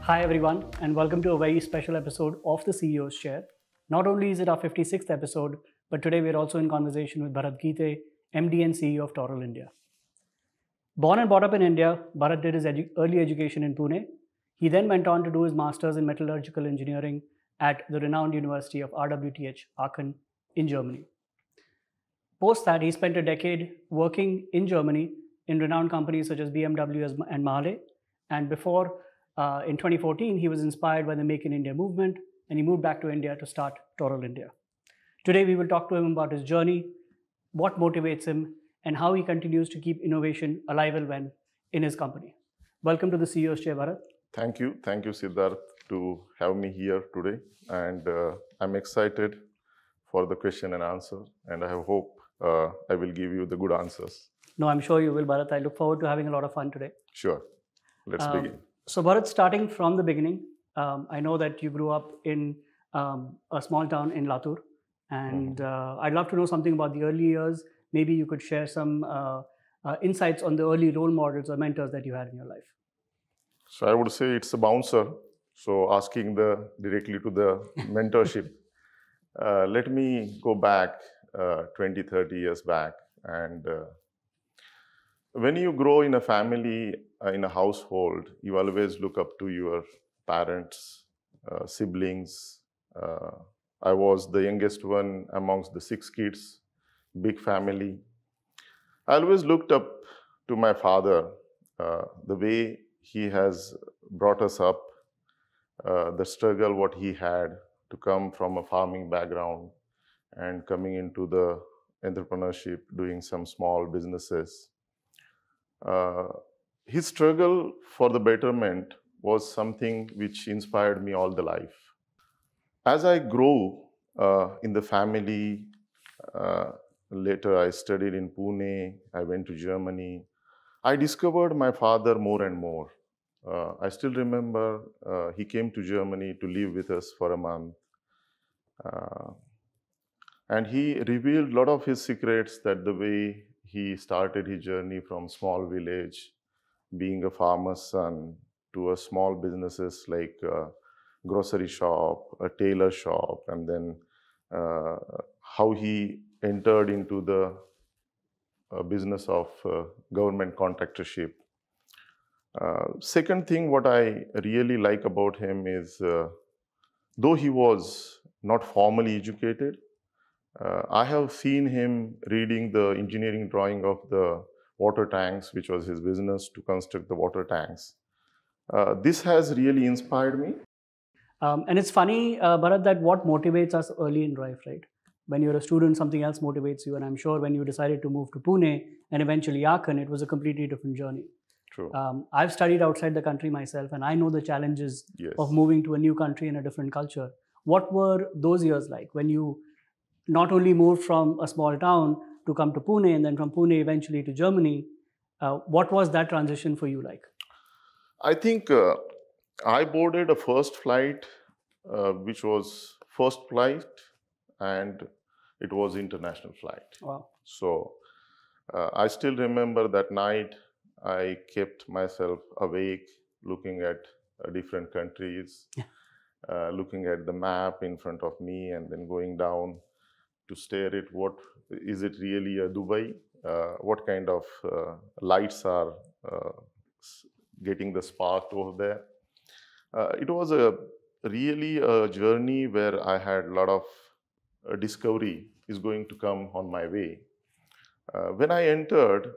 Hi everyone, and welcome to a very special episode of the CEO's Chair. Not only is it our 56th episode, but today we're also in conversation with Bharat Gite, MD and CEO of Taural India. Born and brought up in India, Bharat did his early education in Pune. He then went on to do his master's in metallurgical engineering at the renowned University of RWTH Aachen in Germany. Post that, he spent a decade working in Germany in renowned companies such as BMW and Mahle. And before, in 2014, he was inspired by the Make in India movement, and he moved back to India to start Taural India. Today, we will talk to him about his journey, what motivates him, and how he continues to keep innovation alive and well in his company. Welcome to the CEO's Chair, Bharat. Thank you, Siddharth, to have me here today. And I'm excited for the question and answer, and I hope I will give you the good answers. No, I'm sure you will, Bharat. I look forward to having a lot of fun today. Sure. Let's begin. So, Bharat, starting from the beginning, I know that you grew up in a small town in Latur, and I'd love to know something about the early years. Maybe you could share some insights on the early role models or mentors that you had in your life. So I would say it's a bouncer. So asking directly to the mentorship. Let me go back 20, 30 years back. And when you grow in a family, in a household, you always look up to your parents, siblings. I was the youngest one amongst the 6 kids, big family. I always looked up to my father, the way he has brought us up, the struggle what he had to come from a farming background and coming into the entrepreneurship, doing some small businesses. His struggle for the betterment was something which inspired me all the life. As I grew in the family, later I studied in Pune, I went to Germany. I discovered my father more and more. I still remember he came to Germany to live with us for a month. And he revealed a lot of his secrets, that the way he started his journey from small village, being a farmer's son, to a small businesses like a grocery shop, a tailor shop, and then how he entered into the business of government contractorship. Second thing, what I really like about him is, though he was not formally educated, I have seen him reading the engineering drawing of the water tanks, which was his business to construct the water tanks. This has really inspired me. And it's funny, Bharat, that what motivates us early in life, right? When you're a student, something else motivates you. And I'm sure when you decided to move to Pune and eventually Aachen, it was a completely different journey. True. I've studied outside the country myself, and I know the challenges of moving to a new country in a different culture. What were those years like when you not only moved from a small town to come to Pune and then from Pune eventually to Germany? What was that transition for you like? I think I boarded a first flight, which was first flight, and it was international flight. Wow. So I still remember that night I kept myself awake, looking at different countries, looking at the map in front of me, and then going down to stare at what is it really a Dubai? What kind of lights are getting the spark over there? It was really a journey where I had a lot of discovery is going to come on my way. When I entered,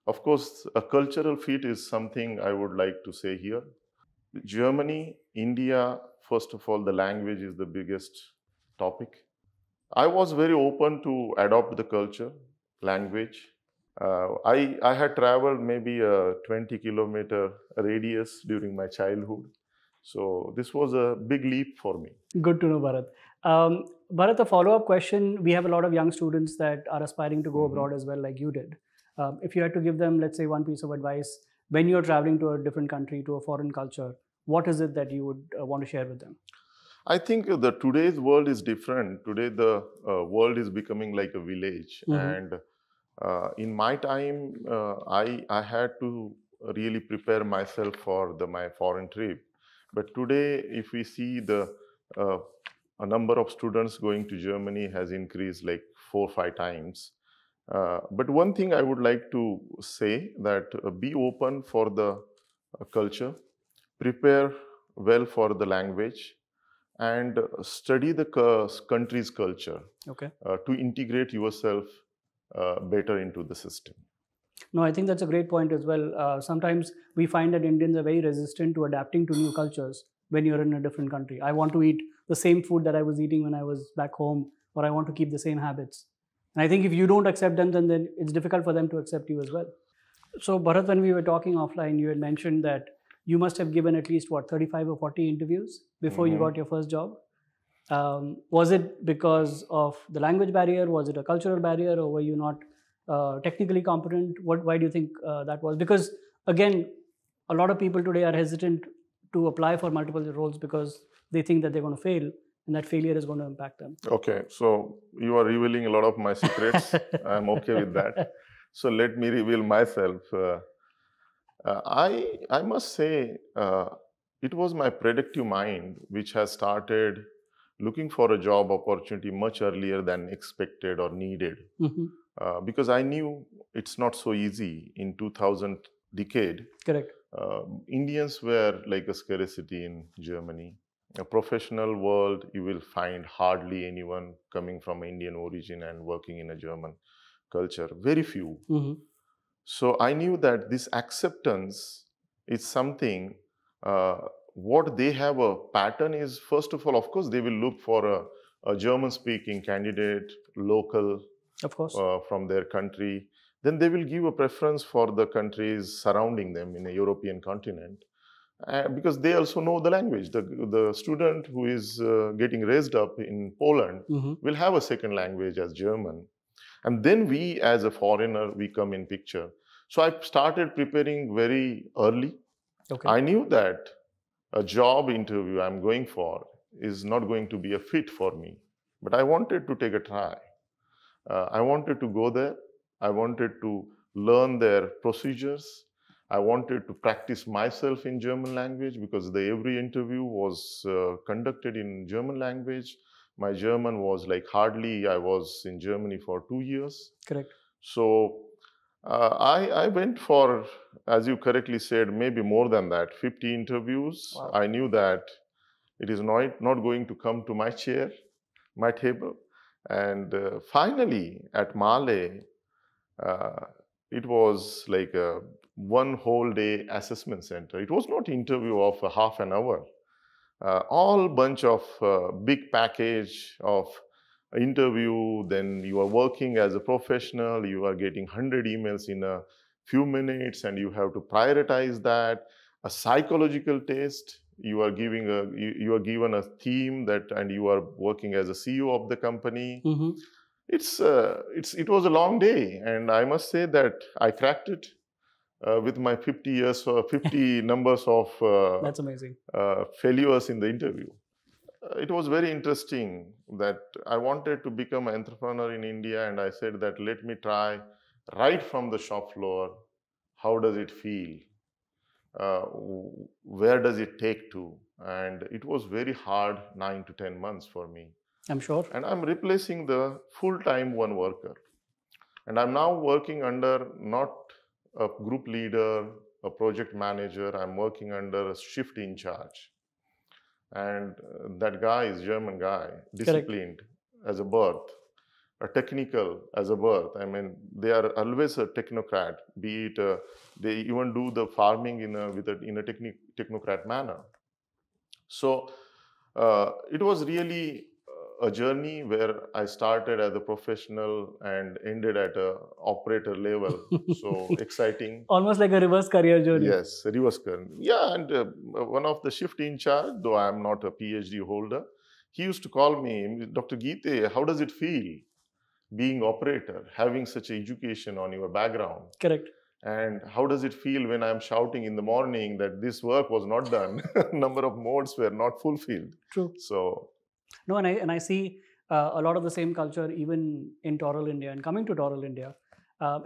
of course, a cultural fit is something I would like to say here. Germany, India, first of all, the language is the biggest topic. I was very open to adopt the culture, language. I had traveled maybe a 20-kilometer radius during my childhood. So this was a big leap for me. Good to know, Bharat. Bharat, a follow-up question. We have a lot of young students that are aspiring to go abroad as well, like you did. If you had to give them, let's say, one piece of advice, when you're traveling to a different country, to a foreign culture, what is it that you would want to share with them? I think today's world is different. Today, the world is becoming like a village. And in my time, I had to really prepare myself for my foreign trip. But today, if we see uh, a number of students going to Germany has increased like 4 or 5 times. But one thing I would like to say that be open for the culture, prepare well for the language, and study the country's culture Okay. to integrate yourself better into the system. No, I think that's a great point as well. Sometimes we find that Indians are very resistant to adapting to new cultures when you're in a different country. I want to eat the same food that I was eating when I was back home, or I want to keep the same habits. And I think if you don't accept them, then it's difficult for them to accept you as well. So, Bharat, when we were talking offline, you had mentioned that you must have given at least, what, 35 or 40 interviews before you got your first job. Was it because of the language barrier? Was it a cultural barrier, or were you not technically competent? Why do you think that was? Because again, a lot of people today are hesitant to apply for multiple roles because they think that they're going to fail, and that failure is going to impact them. Okay, so you are revealing a lot of my secrets. I'm okay with that. So let me reveal myself. I must say it was my predictive mind which has started looking for a job opportunity much earlier than expected or needed. Because I knew it's not so easy in 2000 decade. Correct. Indians were like a scarcity in Germany. A professional world, you will find hardly anyone coming from Indian origin and working in a German culture. Very few. So I knew that this acceptance is something. What they have a pattern is, first of all, of course, they will look for a German-speaking candidate, local, of course, from their country. Then they will give a preference for the countries surrounding them in a European continent. Because they also know the language. The student who is getting raised up in Poland will have a second language as German. And then we, as a foreigner, we come in picture. So I started preparing very early. Okay. I knew that a job interview I'm going for is not going to be a fit for me. But I wanted to take a try. I wanted to go there. I wanted to learn their procedures. I wanted to practice myself in German language because every interview was conducted in German language. My German was like hardly, I was in Germany for 2 years. Correct. So I went for, as you correctly said, maybe more than that, 50 interviews. Wow. I knew that it is not going to come to my chair, my table. And finally, at Mahle, it was like a one whole day assessment center. It was not interview of a half an hour. All bunch of big package of interview. Then you are working as a professional. You are getting 100 emails in a few minutes, and you have to prioritize that. A psychological test. You are given a theme that, and you are working as a CEO of the company. It was a long day, and I must say that I cracked it with my 50 years or 50 numbers of that's amazing failures in the interview. It was very interesting that I wanted to become an entrepreneur in India, and I said that let me try right from the shop floor. How does it feel? Where does it take to? And it was very hard 9 to 10 months for me. I'm sure. And I'm replacing the full-time one worker. And I'm now working under not a group leader, a project manager. I'm working under a shift in charge. And that guy is German guy, disciplined as a birth, a technical as a birth. I mean, they are always a technocrat, be it, they even do the farming in a technocrat manner. So it was really a journey where I started as a professional and ended at a operator level. So exciting. Almost like a reverse career journey. Yes, reverse career. Yeah, and one of the shift in charge, though I am not a PhD holder, he used to call me, Dr. Gite, how does it feel being operator, having such education on your background? Correct. And how does it feel when I'm shouting in the morning that this work was not done? Number of modes were not fulfilled. True. So, no, and I see a lot of the same culture even in Taural India. And coming to Taural India,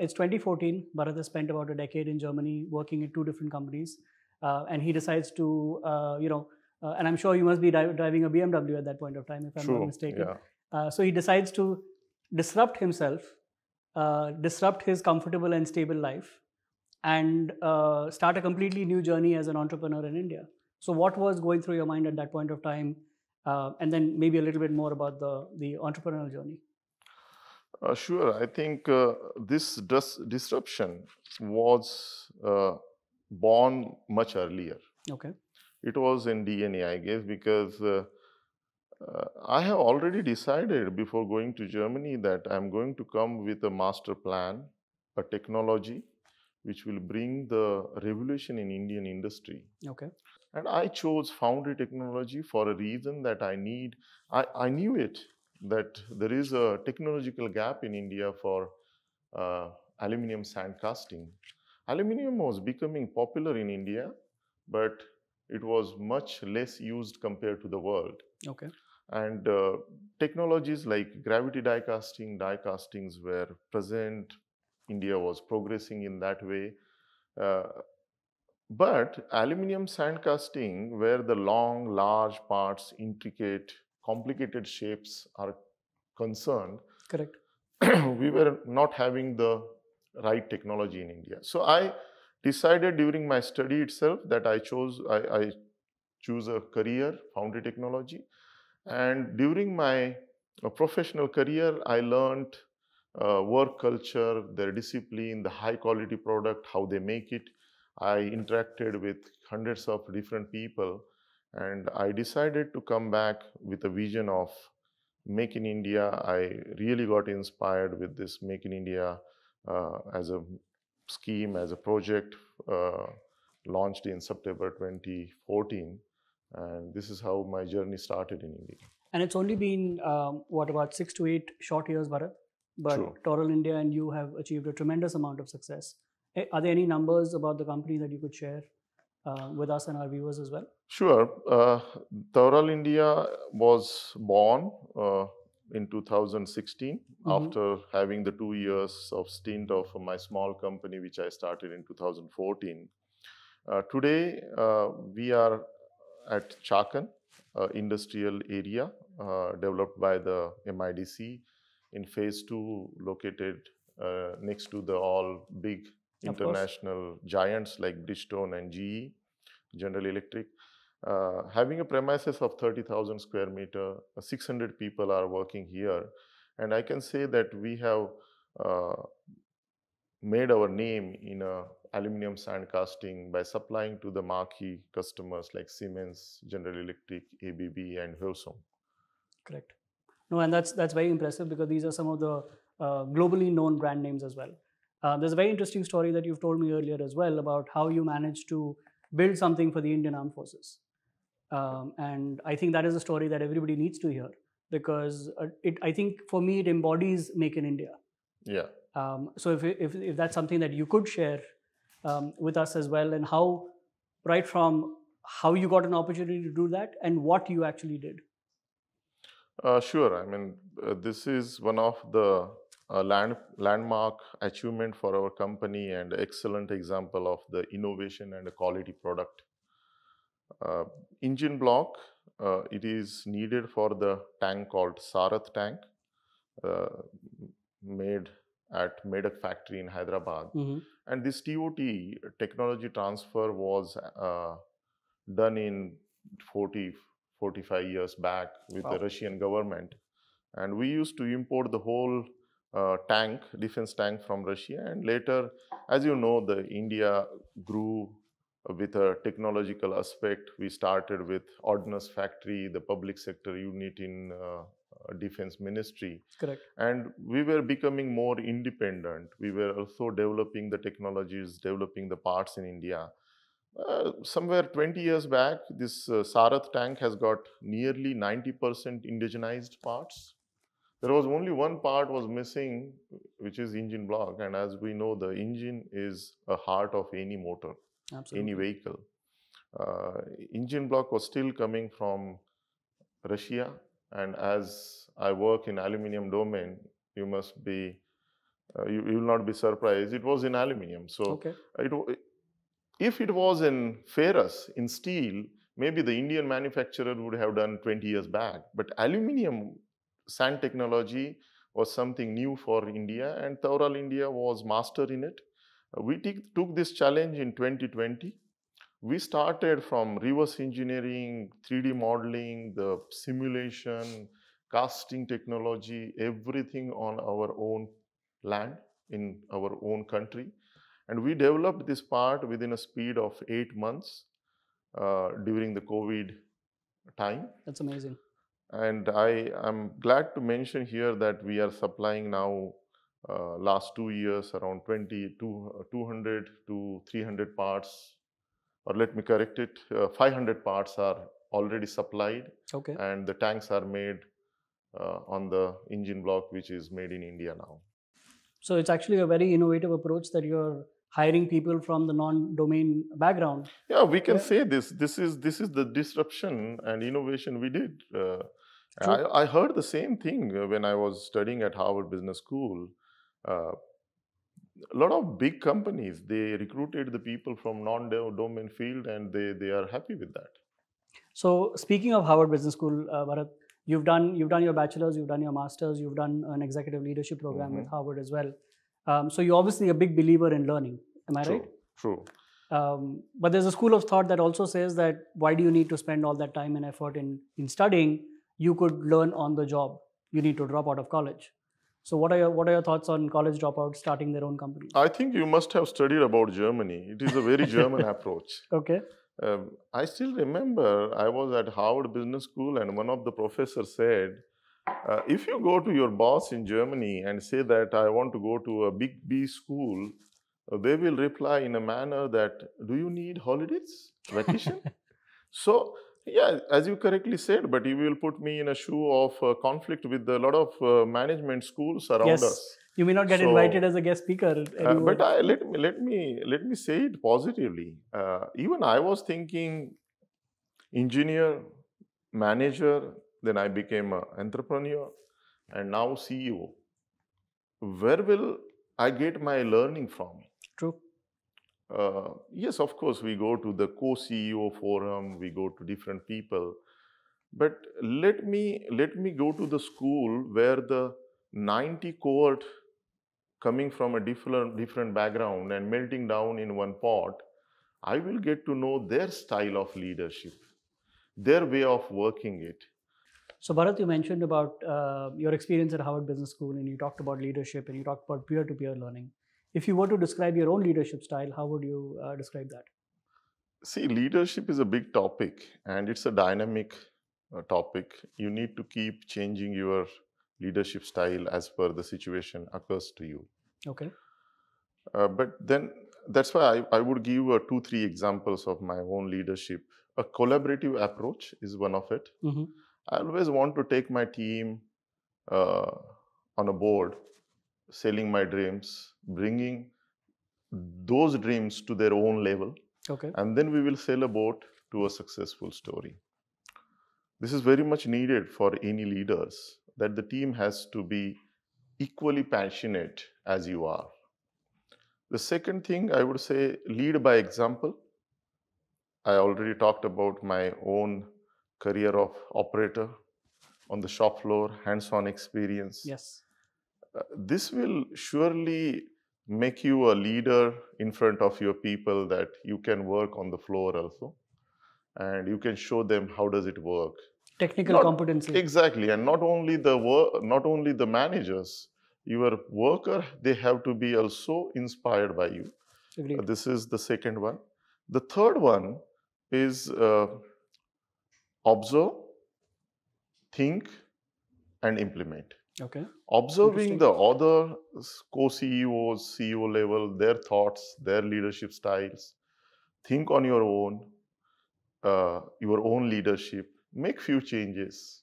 it's 2014. Bharat has spent about a decade in Germany working in 2 different companies, and he decides to and I'm sure you must be driving a BMW at that point of time, if I'm not True. mistaken. Yeah. So he decides to disrupt himself, disrupt his comfortable and stable life, and start a completely new journey as an entrepreneur in India. So what was going through your mind at that point of time? And then maybe a little bit more about the entrepreneurial journey. Sure. I think this disruption was born much earlier. Okay. It was in DNA, I guess, because I have already decided before going to Germany that I'm going to come with a master plan, a technology which will bring the revolution in Indian industry. Okay. And I chose foundry technology for a reason that I knew it, that there is a technological gap in India for aluminum sand casting. Aluminum was becoming popular in India, but it was much less used compared to the world. Okay. And technologies like gravity die castings were present. India was progressing in that way. Uh, but aluminum sand casting, where the long, large parts, intricate, complicated shapes are concerned, Correct. we were not having the right technology in India. So I decided during my study itself that I choose a career, foundry technology. And during my professional career, I learned work culture, their discipline, the high quality product, how they make it. I interacted with hundreds of different people, and I decided to come back with a vision of Make in India. I really got inspired with this Make in India as a scheme, as a project uh, launched in September 2014. And this is how my journey started in India. And it's only been, what, about 6 to 8 short years, Bharat? But True. Taural India and you have achieved a tremendous amount of success. Are there any numbers about the company that you could share with us and our viewers as well? Sure. Taural India was born in 2016 after having the 2 years of stint of my small company, which I started in 2014. Today, we are at Chakan, industrial area developed by the MIDC in phase 2, located next to the all big international giants like Bridgestone and GE, General Electric. Having a premises of 30,000 square meter, 600 people are working here. And I can say that we have made our name in aluminum sand casting by supplying to the marquee customers like Siemens, General Electric, ABB, and Hyosung. Correct. No, and that's very impressive because these are some of the globally known brand names as well. There's a very interesting story that you've told me earlier as well about how you managed to build something for the Indian Armed Forces. And I think that is a story that everybody needs to hear because I think for me, it embodies Make in India. Yeah. So if that's something that you could share with us as well, and how, right from how you got an opportunity to do that and what you actually did. Sure. I mean, this is one of the landmark achievement for our company and excellent example of the innovation and a quality product. Engine block, it is needed for the tank called Sarath tank, uh, made at Medak factory in Hyderabad. And this TOT, technology transfer, was done in 45 years back with the Russian government. And we used to import the whole defense tank from Russia. And later, as you know, the India grew with a technological aspect. We started with ordnance factory, the public sector unit in defense ministry. Correct. And we were becoming more independent. We were also developing the technologies, developing the parts in India. Somewhere 20 years back, this Sarath tank has got nearly 90% indigenized parts. There was only one part was missing, which is engine block. And as we know, the engine is a heart of any motor, any vehicle. Engine block was still coming from Russia. And as I work in aluminum domain, you must be, you will not be surprised. It was in aluminum. So if it was in ferrous, in steel, maybe the Indian manufacturer would have done 20 years back. But aluminum sand technology was something new for India, and Taural India was master in it. We took this challenge in 2020. We started from reverse engineering, 3D modeling, the simulation, casting technology, everything on our own land in our own country. And we developed this part within a speed of 8 months during the COVID time. That's amazing. And I am glad to mention here that we are supplying now, last 2 years, around 200 to 300 parts, or let me correct it, 500 parts are already supplied. Okay. And the tanks are made on the engine block, which is made in India now. So it's actually a very innovative approach that you're hiring people from the non-domain background. Yeah, we can say this. This is the disruption and innovation we did. I heard the same thing when I was studying at Harvard Business School. A lot of big companies, they recruited the people from non-domain field, and they are happy with that. So speaking of Harvard Business School, Bharat, you've done your bachelor's, you've done your master's, you've done an executive leadership program with Harvard as well. So you're obviously a big believer in learning. Am I right? True. But there's a school of thought that also says that why do you need to spend all that time and effort in studying? You could learn on the job. You need to drop out of college. So what are your thoughts on college dropouts starting their own companies? I think you must have studied about Germany. It is a very German approach. Okay. I still remember I was at Harvard Business School, and one of the professors said, if you go to your boss in Germany and say that I want to go to a big B school, they will reply in a manner that, do you need holidays, vacation? So, yeah, as you correctly said, but you will put me in a shoe of conflict with a lot of management schools around us. You may not get invited as a guest speaker. But let me say it positively. Even I was thinking engineer, manager, then I became an entrepreneur, and now CEO. Where will I get my learning from? True. Yes, of course, we go to the co-CEO forum, we go to different people. But let me go to the school where the 90 cohort coming from a different background and melting down in one pot, I will get to know their style of leadership, their way of working it. So Bharat, you mentioned about your experience at Harvard Business School, and you talked about leadership, and you talked about peer-to-peer learning. If you were to describe your own leadership style, how would you describe that? See, leadership is a big topic, and it's a dynamic topic. You need to keep changing your leadership style as per the situation occurs to you. Okay. But then that's why I would give 2-3 examples of my own leadership. A collaborative approach is one of it. I always want to take my team on a board, selling my dreams, bringing those dreams to their own level. Okay. And then we will sail a boat to a successful story. This is very much needed for any leaders, that the team has to be equally passionate as you are. The second thing I would say, lead by example. I already talked about my own career of operator on the shop floor, hands-on experience. Yes. This will surely make you a leader in front of your people, that you can work on the floor also, and you can show them how does it work. Technical competency. Exactly, and not only the managers, your worker, they have to be also inspired by you. Agreed. This is the second one. The third one is observe, think, and implement. Okay. Observing the other co-CEOs, CEO level, their thoughts, their leadership styles. Think on your own leadership. Make few changes,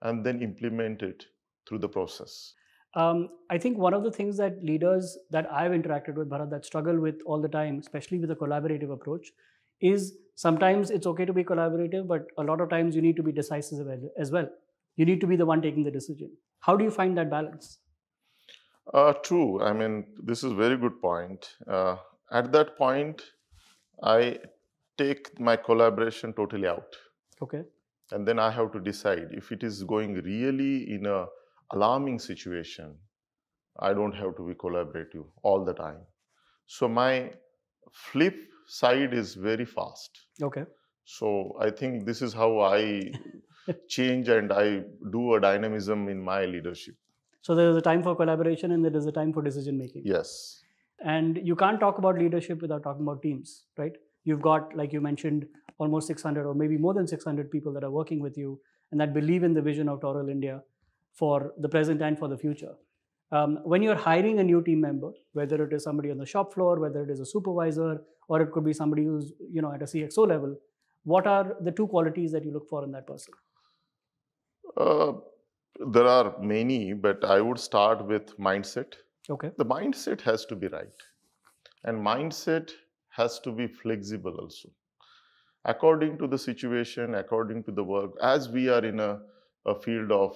and then implement it through the process. I think one of the things that leaders that I've interacted with, Bharat, that struggle with all the time, especially with a collaborative approach, is sometimes it's okay to be collaborative, but a lot of times you need to be decisive as well. You need to be the one taking the decision. How do you find that balance? True. I mean, this is a very good point. At that point, I take my collaboration totally out. Okay. And then I have to decide if it is going really in a alarming situation, I don't have to be collaborative all the time. So my flip side is very fast. Okay. So I think this is how I change and I do a dynamism in my leadership. So there is a time for collaboration and there is a time for decision making. Yes. And you can't talk about leadership without talking about teams, right? You've got, like you mentioned, almost 600 or maybe more than 600 people that are working with you and that believe in the vision of Taural India for the present and for the future. When you're hiring a new team member, whether it is somebody on the shop floor, whether it is a supervisor, or it could be somebody who's at a CXO level, what are the two qualities that you look for in that person? There are many, but I would start with mindset. Okay. The mindset has to be right. And mindset has to be flexible also. According to the situation, according to the work, as we are in a field of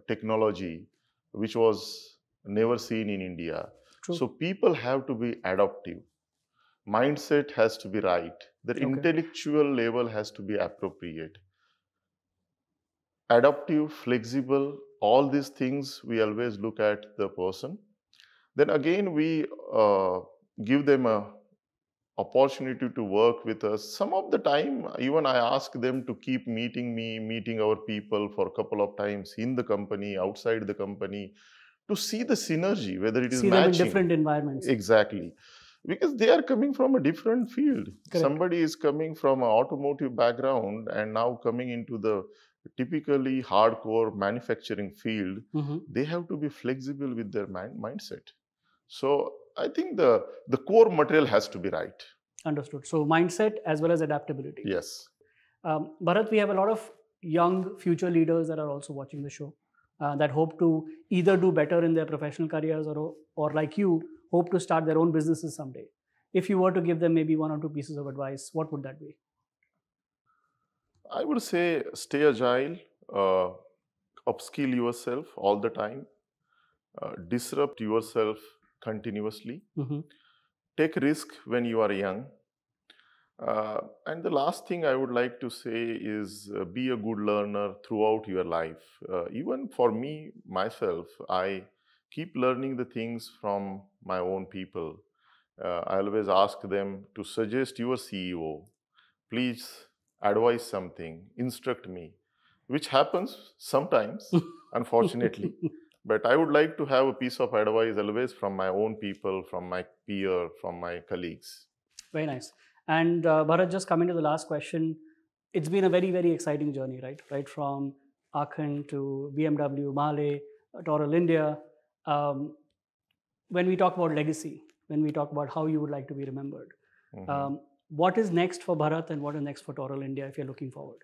technology, which was never seen in India. True. So people have to be adaptive. Mindset has to be right. The intellectual level has to be appropriate. Adaptive, flexible, all these things we always look at the person. Then again, we give them a opportunity to work with us. Some of the time, even I ask them to keep meeting our people for a couple of times in the company, outside the company, to see the synergy, whether it is see matching. Them in different environments. Exactly. Because they are coming from a different field. Correct. Somebody is coming from an automotive background and now coming into the typically hardcore manufacturing field. Mm-hmm. They have to be flexible with their mindset. So I think the core material has to be right. Understood. So mindset as well as adaptability. Yes. Bharat, we have a lot of young future leaders that are also watching the show that hope to either do better in their professional careers or like you, hope to start their own businesses someday. If you were to give them maybe one or two pieces of advice, what would that be? I would say stay agile, upskill yourself all the time, disrupt yourself continuously, Mm-hmm. take risk when you are young. And the last thing I would like to say is be a good learner throughout your life. Even for me, myself, I keep learning the things from my own people. I always ask them to suggest your CEO, please advise something, instruct me, which happens sometimes, unfortunately. But I would like to have a piece of advice always from my own people, from my peer, from my colleagues. Very nice. And Bharat, just coming to the last question, it's been a very, very exciting journey, right? Right from Aachen to BMW, Mahle, Taural India. When we talk about legacy, when we talk about how you would like to be remembered, what is next for Bharat and what is next for Taural India if you're looking forward?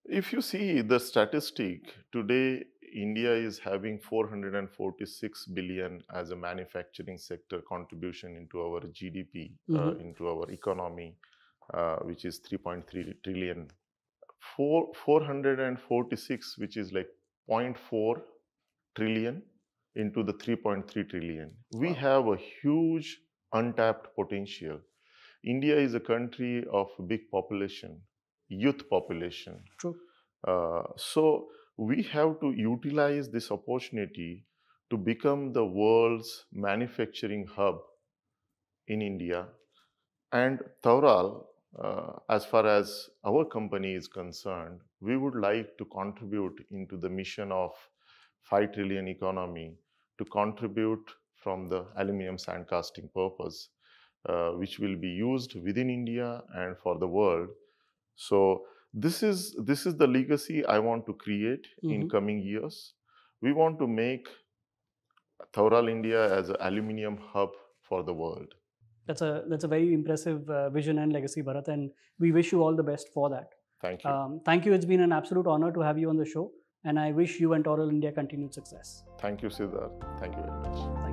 If you see the statistic, today India is having 446 billion as a manufacturing sector contribution into our GDP, into our economy, which is 3.3 trillion. 446, which is like 0.4 trillion into the 3.3 trillion. We have a huge untapped potential. India is a country of big population, youth population. True. So we have to utilize this opportunity to become the world's manufacturing hub in India. And Taural, as far as our company is concerned, we would like to contribute into the mission of 5 trillion economy, to contribute from the aluminum sand casting purpose, which will be used within India and for the world. So this is the legacy I want to create in coming years. We want to make Taural India as an aluminium hub for the world. That's a very impressive vision and legacy, Bharat, and we wish you all the best for that. Thank you. Thank you. It's been an absolute honor to have you on the show, and I wish you and Taural India continued success. Thank you, Siddharth. Thank you very much.